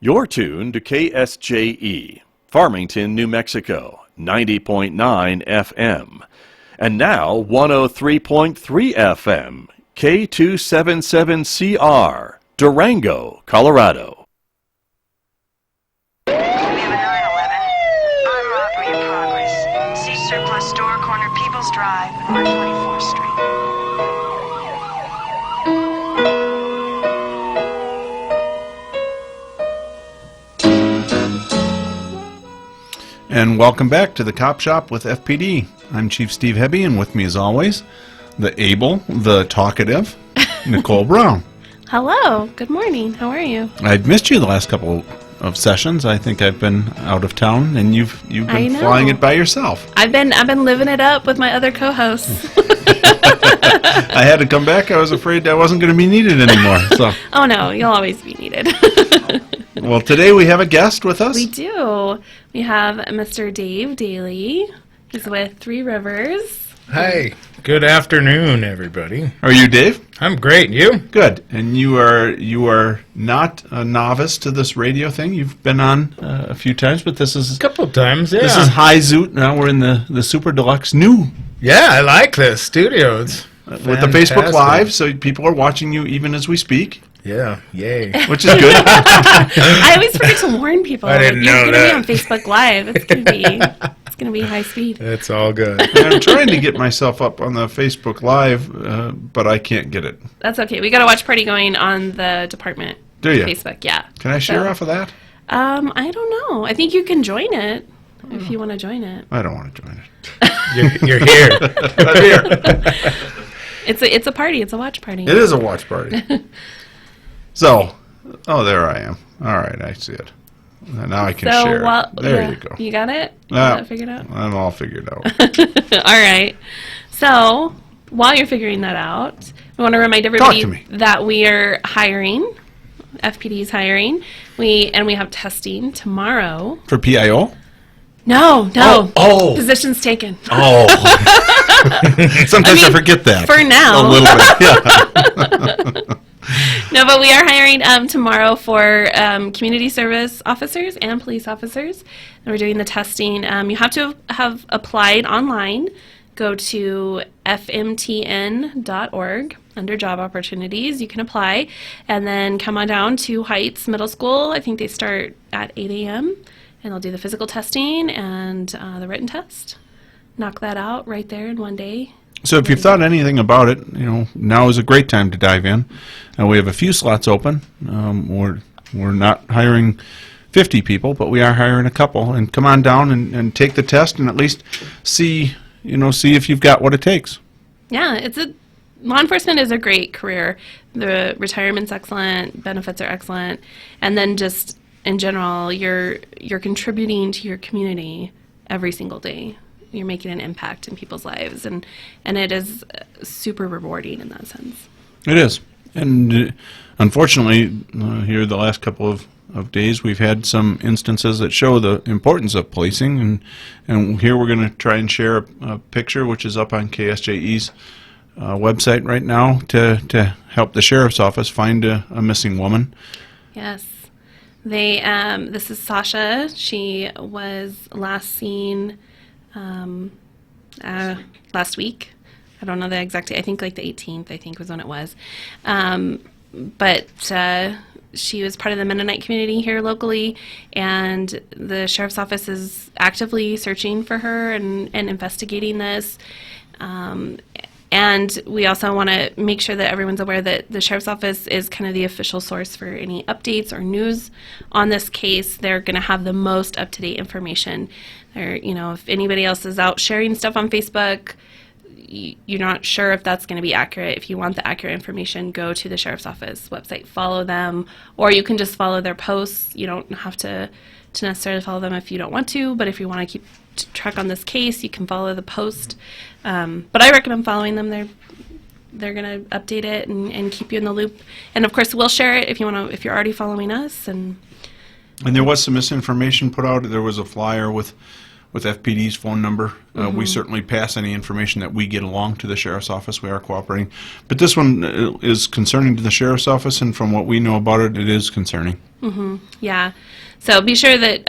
You're tuned to KSJE, Farmington, New Mexico, 90.9 FM. And now 103.3 FM, K277CR, Durango, Colorado. We have a 911. Armed robbery in progress. See surplus store, corner Peoples Drive, on 24th Street. And welcome back to the CopShop with FPD. I'm Chief Steve Hebby, and with me as always, the able, the talkative, Nicole Brown. Hello. Good morning. How are you? I've missed you the last couple of sessions. I think I've been out of town, and you've been flying it by yourself. I've been living it up with my other co-hosts. I had to come back. I was afraid I wasn't going to be needed anymore. So. Oh no, you'll always be needed. Well, today we have a guest with us. We do. We have Mr. Dave Daly. He's with Three Rivers. Hi. Good afternoon, everybody. Are you Dave? I'm great. You? Good. And you are not a novice to this radio thing. You've been on a few times, but this is A couple of times, yeah. This is High Zoot. Now we're in the Super Deluxe new. Yeah, I like this studio. It's with the Facebook Live, so people are watching you even as we speak. Yeah, yay. Which is good. I always forget to warn people. I didn't know You're that. going to be on Facebook Live. It's going to be high speed. It's all good. And I'm trying to get myself up on the Facebook Live, but I can't get it. That's okay. We got a watch party going on the department. Do you? Facebook, yeah. Can I share off of that? I don't know. I think you can join it if you want to join it. I don't want to join it. You're here. I'm here. It's a party. It's a watch party. It is a watch party. So, there I am. All right, I see it. Now I can share it. There you go. You got it? You got it figured out? I'm all figured out. All right. So, while you're figuring that out, we want to remind everybody that we are hiring. FPD is hiring. We have testing tomorrow. For PIO? No. Oh. Position's taken. Oh. Sometimes I forget that. For now. A little bit, yeah. No, but we are hiring tomorrow for community service officers and police officers. And we're doing the testing. You have to have applied online. Go to fmtn.org under job opportunities. You can apply. And then come on down to Heights Middle School. I think they start at 8 a.m. And they'll do the physical testing and the written test. Knock that out right there in one day. So if you've thought anything about it, now is a great time to dive in. We have a few slots open. We're not hiring 50 people, but we are hiring a couple. And come on down and take the test and at least see if you've got what it takes. Yeah, law enforcement is a great career. The retirement's excellent, benefits are excellent, and then just in general, you're contributing to your community every single day. You're making an impact in people's lives, and it is super rewarding in that sense. It is. And unfortunately, here the last couple of days, we've had some instances that show the importance of policing. And here we're going to try and share a picture, which is up on KSJE's website right now, to help the sheriff's office find a missing woman. Yes. This is Sasha. She was last seen last week. I don't know the exact date. I think like the 18th, I think was when it was. But she was part of the Mennonite community here locally, and the sheriff's office is actively searching for her and investigating this. And we also want to make sure that everyone's aware that the sheriff's office is kind of the official source for any updates or news on this case. They're going to have the most up-to-date information. If anybody else is out sharing stuff on Facebook, you're not sure if that's going to be accurate. If you want the accurate information, go to the sheriff's office website, follow them, or you can just follow their posts. You don't have to necessarily follow them if you don't want to, but if you want to keep track on this case, you can follow the post. But I recommend following them. They're going to update it and keep you in the loop. And of course, we'll share it if you're already following us. And there was some misinformation put out. There was a flyer with FPD's phone number. We certainly pass any information that we get along to the sheriff's office. We are cooperating. But this one is concerning to the sheriff's office, and from what we know about it, it is concerning. Yeah. So be sure that,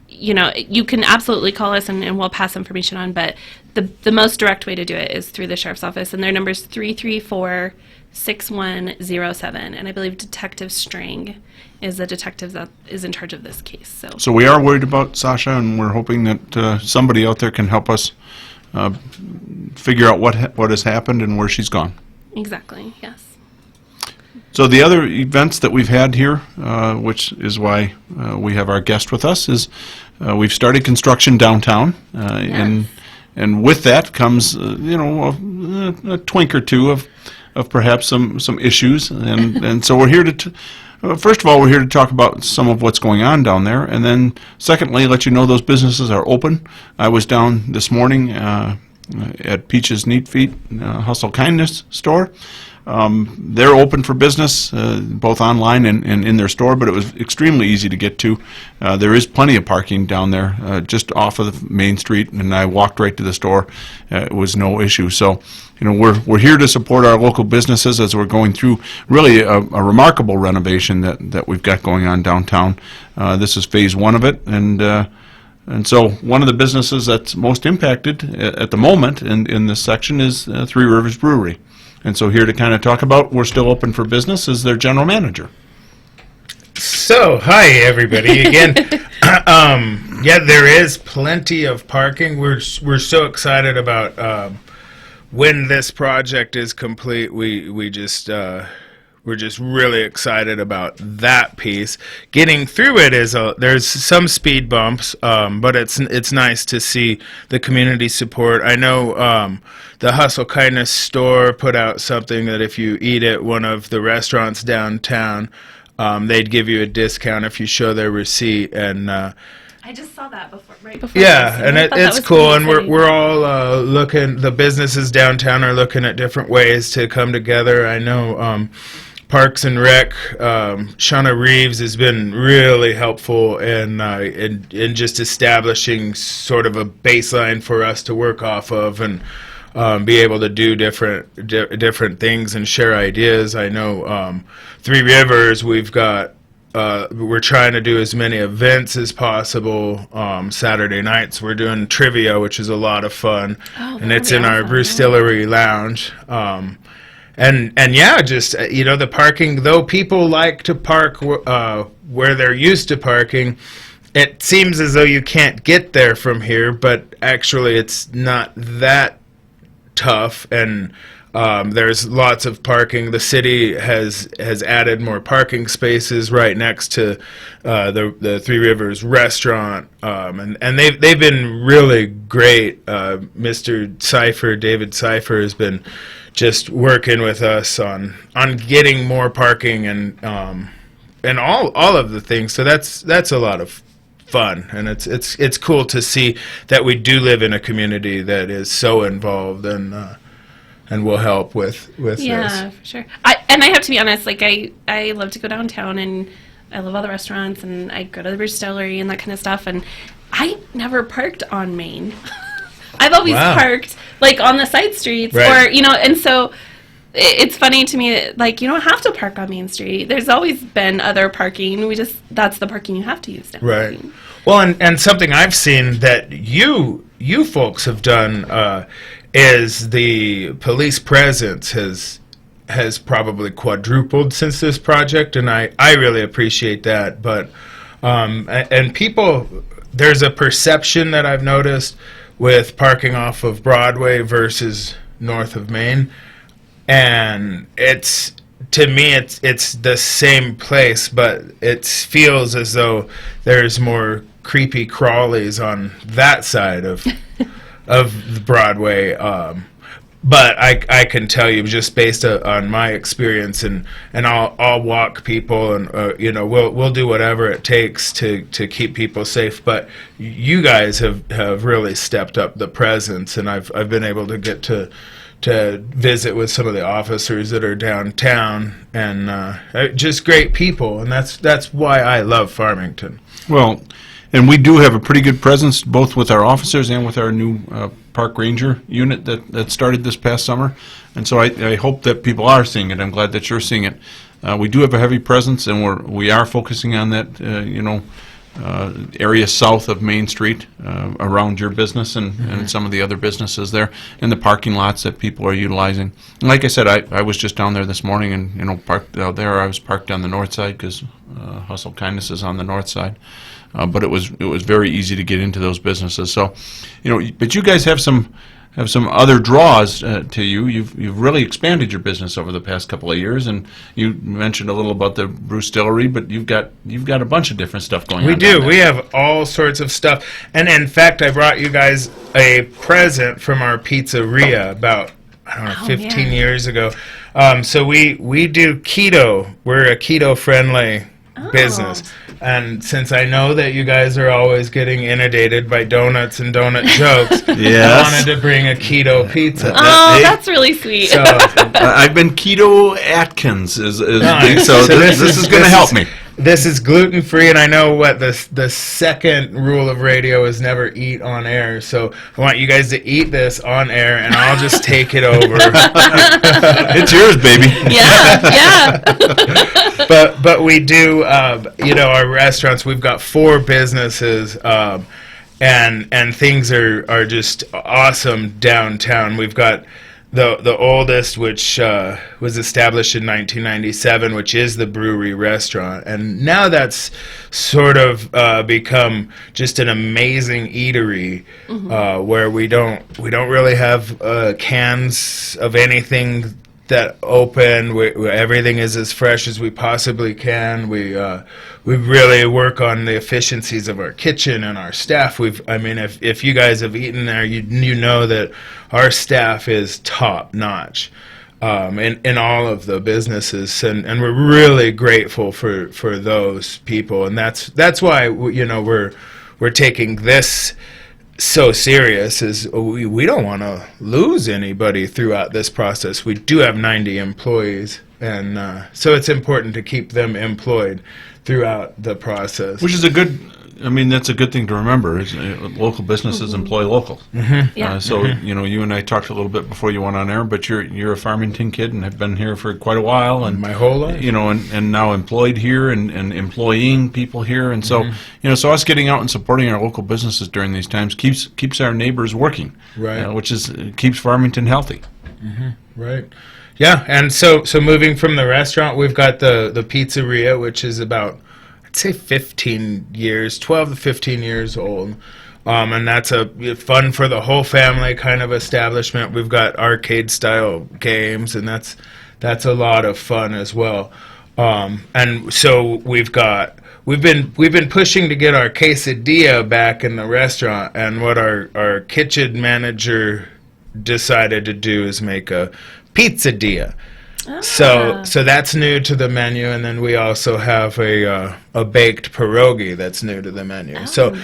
you can absolutely call us and we'll pass information on, but the most direct way to do it is through the sheriff's office, and their number is 334-6107. And I believe Detective Strang is the detective that is in charge of this case. So we are worried about Sasha, and we're hoping that somebody out there can help us figure out what has happened and where she's gone. Exactly, yes. So the other events that we've had here, which is why we have our guest with us, is we've started construction downtown, Yes. and with that comes a twink or two of perhaps some issues, and so we're here to. First of all, we're here to talk about some of what's going on down there, and then secondly, let you know those businesses are open. I was down this morning at Peach's Neat Feet Hustle Kindness store. They're open for business, both online and in their store, but it was extremely easy to get to. There is plenty of parking down there, just off of the main street, and I walked right to the store. It was no issue. So, we're here to support our local businesses as we're going through really a remarkable renovation that we've got going on downtown. This is phase one of it, and so one of the businesses that's most impacted at the moment in this section is Three Rivers Brewery. And so here to kind of talk about we're still open for business is their general manager. So, hi everybody again. Yeah, there is plenty of parking. We're so excited about when this project is complete. We're just really excited about that piece. Getting through it there's some speed bumps, but it's nice to see the community support. I know the Hustle Kindness store put out something that if you eat at one of the restaurants downtown, they'd give you a discount if you show their receipt. And I just saw that right before. yeah, and it's cool. And pretty we're all looking. The businesses downtown are looking at different ways to come together. I know. Parks and Rec, Shauna Reeves has been really helpful in just establishing sort of a baseline for us to work off of and be able to do different things and share ideas. I know Three Rivers, we're trying to do as many events as possible. Saturday nights we're doing trivia, which is a lot of fun, and it's in our Brewstillery Lounge. And yeah, just, the parking, though people like to park where they're used to parking, it seems as though you can't get there from here, but actually it's not that tough, and there's lots of parking. The city has added more parking spaces right next to the Three Rivers restaurant, and they've been really great. Mr. David Cipher has been just working with us on getting more parking and all of the things. So that's a lot of fun, and it's cool to see that we do live in a community that is so involved and will help with this. Yeah, for sure. I have to be honest, like I love to go downtown, and I love all the restaurants, and I go to the Brewstillery and that kind of stuff, and I never parked on Main. I've always parked like on the side streets, right. Or and so it's funny to me that, like, you don't have to park on Main Street. There's always been other parking. That's the parking you have to use now. Right. Well, and something I've seen that you folks have done is the police presence has probably quadrupled since this project, and I really appreciate that. But and people, there's a perception that I've noticed with parking off of Broadway versus north of Main, and to me it's the same place, but it feels as though there's more creepy crawlies on that side of Broadway. But I can tell you, just based on my experience, and I'll walk people, and we'll do whatever it takes to keep people safe. But you guys have really stepped up the presence, and I've been able to get to visit with some of the officers that are downtown, and just great people, and that's why I love Farmington. Well, And we do have a pretty good presence both with our officers and with our new park ranger unit that started this past summer. And so I hope that people are seeing it. I'm glad that you're seeing it. We do have a heavy presence, and we are focusing on that, area south of Main Street, around your business and some of the other businesses there, and the parking lots that people are utilizing. And like I said, I was just down there this morning, and parked out there. I was parked on the north side because Hustle Kindness is on the north side. But it was very easy to get into those businesses. So, but you guys have some other draws to you. You've really expanded your business over the past couple of years, and you mentioned a little about the brew distillery, but you've got a bunch of different stuff going on. We do. We have all sorts of stuff, and in fact, I brought you guys a present from our pizzeria about 15 years ago. So we do keto. We're a keto friendly business. And since I know that you guys are always getting inundated by donuts and donut jokes, I wanted to bring a keto pizza. Oh, that's really sweet. So, I've been keto Atkins, so this is going to help me. This is gluten-free, and I know what the second rule of radio is never eat on air. So I want you guys to eat this on air, and I'll just take it over. It's yours, baby. Yeah. But we do, our restaurants. We've got 4 businesses, and things are just awesome downtown. We've got the oldest, which was established in 1997, which is the brewery restaurant, and now that's sort of become just an amazing eatery, where we don't really have cans of anything that open. Everything is as fresh as we possibly can. We really work on the efficiencies of our kitchen and our staff. If you guys have eaten there, you know that our staff is top notch in all of the businesses, and we're really grateful for those people, and that's why we're taking this so serious. Is we don't want to lose anybody throughout this process. We do have 90 employees, and so it's important to keep them employed throughout the process. Which is that's a good thing to remember. Is local businesses employ local. Yeah. So you and I talked a little bit before you went on air, but you're a Farmington kid and have been here for quite a while, and my whole life. And now employed here and employing people here, and so so us getting out and supporting our local businesses during these times keeps our neighbors working, right? Which keeps Farmington healthy. Right. Yeah, and so moving from the restaurant, we've got the pizzeria, which is about, I'd say 12 to 15 years old. And that's a fun for the whole family kind of establishment. We've got arcade-style games, and that's a lot of fun as well. And so we've been pushing to get our quesadilla back in the restaurant, and what our kitchen manager decided to do is make a pizzadilla. So that's new to the menu, and then we also have a baked pierogi that's new to the menu. So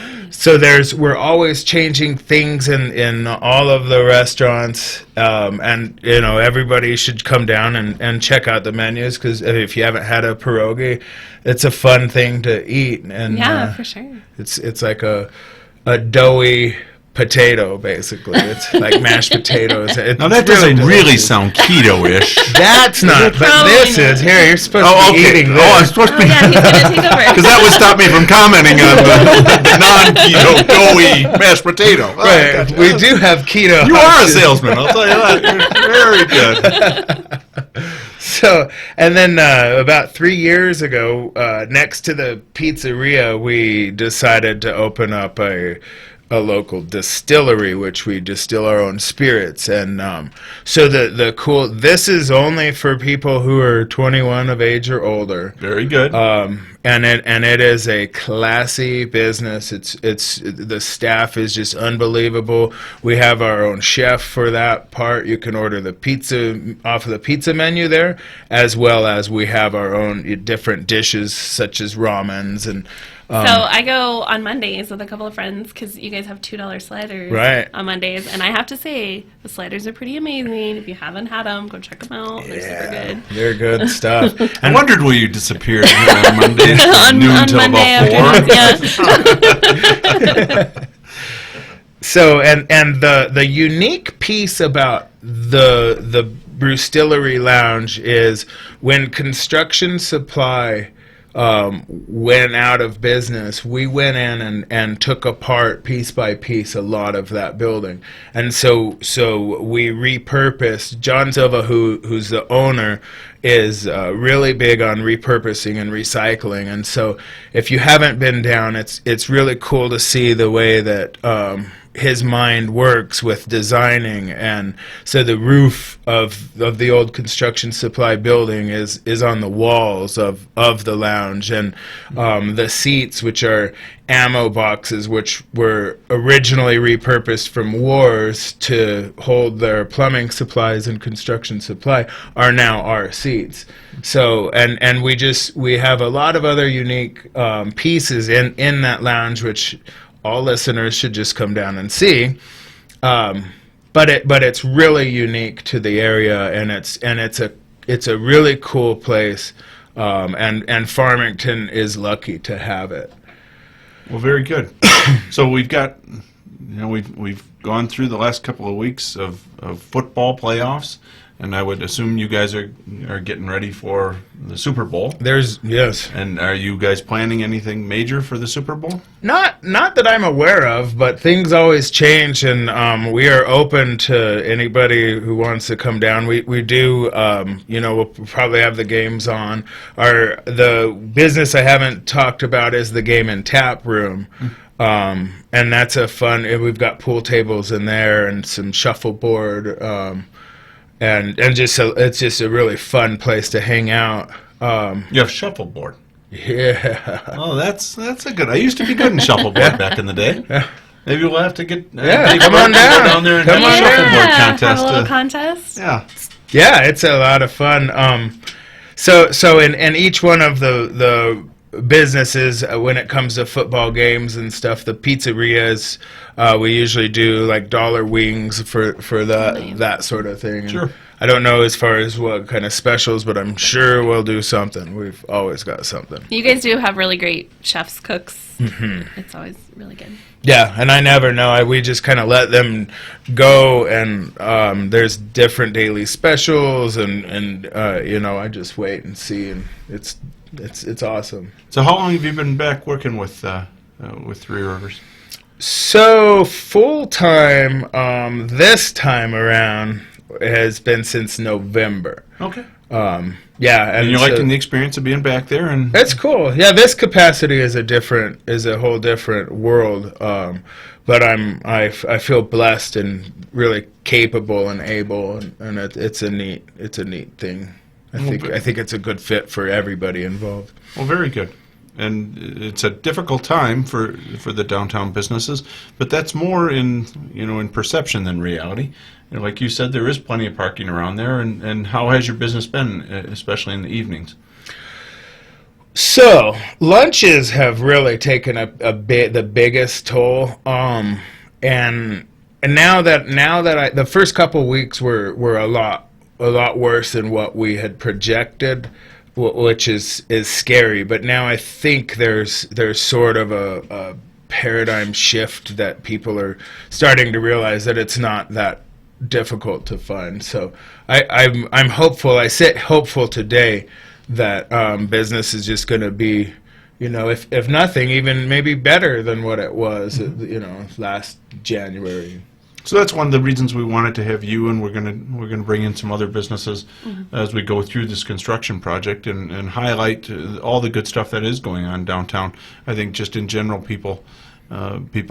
we're always changing things in all of the restaurants, and everybody should come down and check out the menus, because if you haven't had a pierogi, it's a fun thing to eat, and for sure. It's like a doughy potato, basically. It's like mashed potatoes. Now that doesn't really sound keto-ish. That's not, but this is. Here, you're supposed to be eating this. I'm supposed to be. Yeah, he's gonna take over. Because that would stop me from commenting on the non-keto, doughy mashed potato. Right. We do have keto. You are a salesman, I'll tell you that. You're very good. So, and then about 3 years ago, next to the pizzeria, we decided to open up a local distillery, which we distill our own spirits. And so this is only for people who are 21 of age or older. Very good. And it is a classy business. It's the staff is just unbelievable. We have our own chef for that part. You can order the pizza off of the pizza menu there, as well as we have our own different dishes such as ramens and So I go on Mondays with a couple of friends because you guys have $2 sliders Right. on Mondays. And I have to say, the sliders are pretty amazing. If you haven't had them, go check them out. They're super good. They're good stuff. I wondered where you disappeared on Mondays from On noon till Monday about 4. afternoons, yeah. So and the unique piece about the Brewstillery Lounge is when Construction Supply went out of business, we went in and took apart piece by piece a lot of that building, and so we repurposed. John Silva, who's the owner, is really big on repurposing and recycling, and so if you haven't been down, it's really cool to see the way that his mind works with designing. And so the roof of the old Construction Supply building is on the walls of the lounge, and the seats, which are ammo boxes, which were originally repurposed from wars to hold their plumbing supplies and construction supply, are now our seats. So and we have a lot of other unique pieces in that lounge, which all listeners should just come down and see, but it's really unique to the area, and it's a really cool place, and Farmington is lucky to have it. Well, very good. So we've got, we've gone through the last couple of weeks of football playoffs, and I would assume you guys are getting ready for the Super Bowl. Yes. And are you guys planning anything major for the Super Bowl? Not that I'm aware of, but things always change, and we are open to anybody who wants to come down. We do, we'll probably have the games on. The business I haven't talked about is the Game and Tap Room. And that's a fun. We've got pool tables in there and some shuffleboard. And it's just a really fun place to hang out. You have shuffleboard. Yeah. Oh, that's a good. I used to be good in shuffleboard back in the day. Maybe we'll have to get come on down there and come have on a shuffleboard Have contest. a little contest. Yeah. Yeah, it's a lot of fun. So in each one of the businesses, when it comes to football games and stuff, the pizzerias, we usually do like dollar wings for that sort of thing. Sure. And I don't know as far as what kind of specials, but I'm sure we'll do something. We've always got something. You guys do have really great chefs, cooks. Mm-hmm. It's always really good. Yeah, and I never know. We just kind of let them go, and there's different daily specials, and I just wait and see, and it's awesome. So how long have you been back working with Three Rivers? So full time this time around has been since November. Okay. Yeah, And you're liking the experience of being back there, and it's cool. Yeah, this capacity is a whole different world. But I feel blessed and really capable and able, and it's a neat thing. I think it's a good fit for everybody involved. well, very good. And it's a difficult time for the downtown businesses, but that's more in perception than reality. Like you said, there is plenty of parking around there, and how has your business been, especially in the evenings? So lunches have really taken the biggest toll, and now that the first couple of weeks were a lot worse than what we had projected, which is scary. But now I think there's sort of a paradigm shift that people are starting to realize that it's not that difficult to find. So I'm hopeful. I sit hopeful today that business is just going to be, if nothing, even maybe better than what it was, last January. So that's one of the reasons we wanted to have you, and we're gonna bring in some other businesses as we go through this construction project and highlight all the good stuff that is going on downtown. I think just in general, people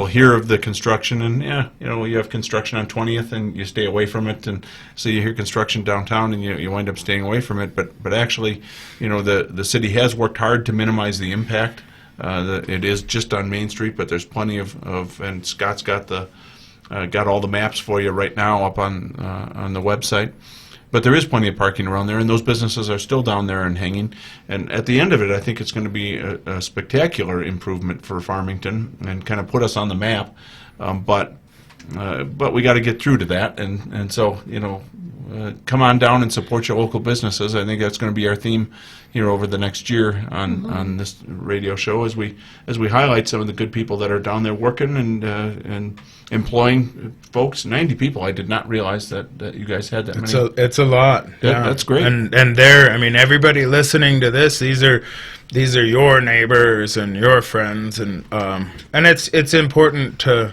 hear of the construction, and you have construction on 20th and you stay away from it, and so you hear construction downtown and you wind up staying away from it. But actually, the city has worked hard to minimize the impact. It is just on Main Street, but there's plenty of and Scott's got all the maps for you right now up on the website. but there is plenty of parking around there, and those businesses are still down there and hanging. And at the end of it, I think it's going to be a spectacular improvement for Farmington and kind of put us on the map. But we got to get through to that, and so come on down and support your local businesses. I think that's going to be our theme here over the next year on this radio show as we highlight some of the good people that are down there working and employing folks. 90 people. I did not realize that you guys had that many. It's a lot. Yeah. That's great. And they're, I mean, everybody listening to this, these are your neighbors and your friends, and it's important to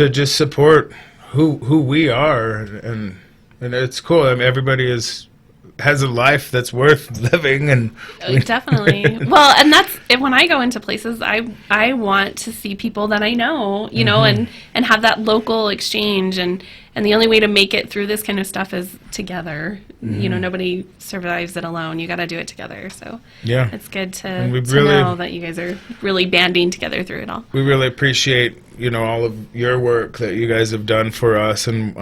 just support who we are, and it's cool. I mean, everybody has a life that's worth living, and definitely. Well, and that's when I go into places, I want to see people that I know, and have that local exchange, and the only way to make it through this kind of stuff is together. Nobody survives it alone. You got to do it together. So yeah, it's good to really know that you guys are really banding together through it all. We really appreciate all of your work that you guys have done for us, and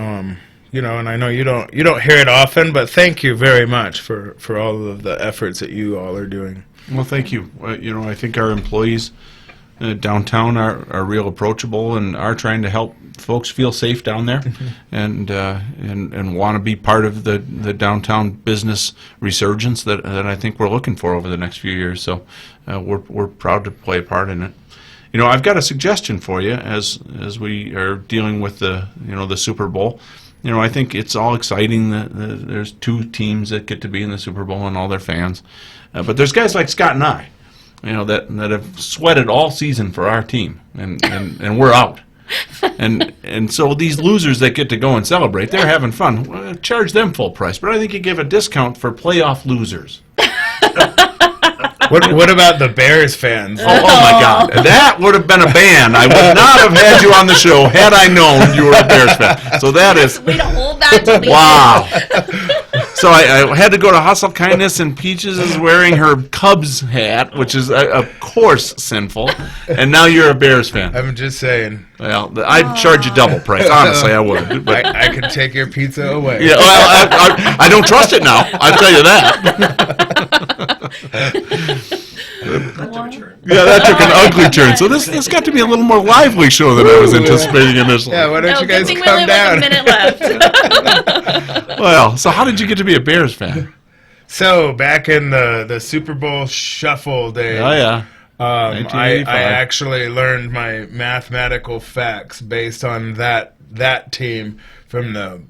and I know you don't hear it often, but thank you very much for all of the efforts that you all are doing. Well, thank you. I think our employees downtown are real approachable and are trying to help folks feel safe down there, and want to be part of the downtown business resurgence that I think we're looking for over the next few years. So we're proud to play a part in it. I've got a suggestion for you as we are dealing with the Super Bowl. I think it's all exciting that there's two teams that get to be in the Super Bowl and all their fans, but there's guys like Scott and I, that have sweated all season for our team, and we're out, and so these losers that get to go and celebrate, they're having fun. Well, charge them full price, but I think you give a discount for playoff losers. What about the Bears fans? Oh my God, that would have been a ban. I would not have had you on the show had I known you were a Bears fan. So that is Way to hold that to the wow. So I had to go to Hustle Kindness, and Peaches is wearing her Cubs hat, which is of course sinful. And now you're a Bears fan. I'm just saying. Well, I'd charge you double price. Honestly, I would. But I could take your pizza away. yeah, well, I don't trust it now. I'll tell you that. Yeah, that took an ugly turn. So this got to be a little more lively show than I was anticipating initially. Yeah, why don't you guys good thing come we only down? have a minute left. Well, so how did you get to be a Bears fan? So back in the Super Bowl shuffle day, Oh yeah. I 1985. actually learned my mathematical facts based on that team from the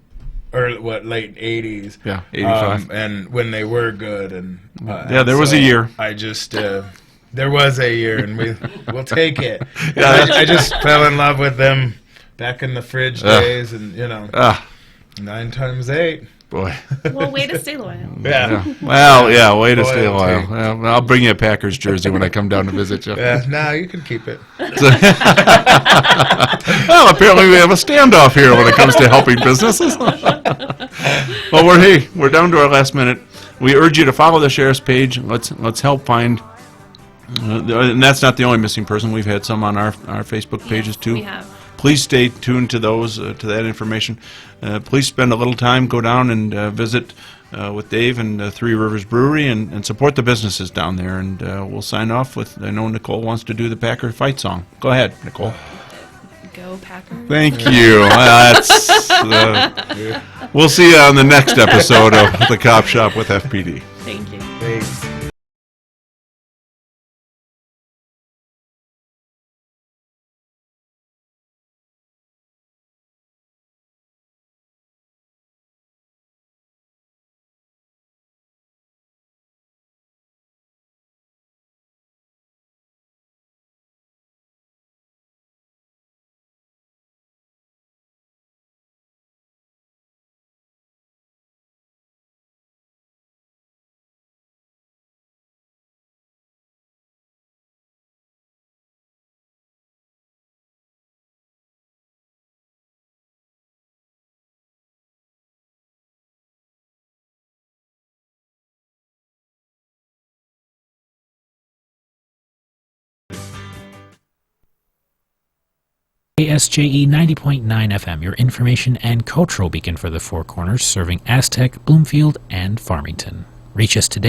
late 80s. Yeah, 85. And when they were good, and Yeah, there was a year. I just there was a year, and we'll take it. Yeah, I just fell in love with them back in the fridge days, and 9 times 8. Boy. Well, way to stay loyal. Yeah. Well, yeah, way to stay Loyalty. loyal. Well, I'll bring you a Packers jersey when I come down to visit you. Yeah. No, you can keep it. Well, apparently we have a standoff here when it comes to helping businesses. Well, we're down to our last minute. We urge you to follow the sheriff's page. Let's help find. And that's not the only missing person. We've had some on our Facebook pages too. We have. Please stay tuned to those, to that information. Please spend a little time, go down and visit with Dave and Three Rivers Brewery and support the businesses down there. And we'll sign off with, I know Nicole wants to do the Packer fight song. Go ahead, Nicole. Go Packers. Thank you. We'll see you on the next episode of the Cop Shop with FPD. Thank you. Thanks. KSJE 90.9 FM, your information and cultural beacon for the Four Corners, serving Aztec, Bloomfield, and Farmington. Reach us today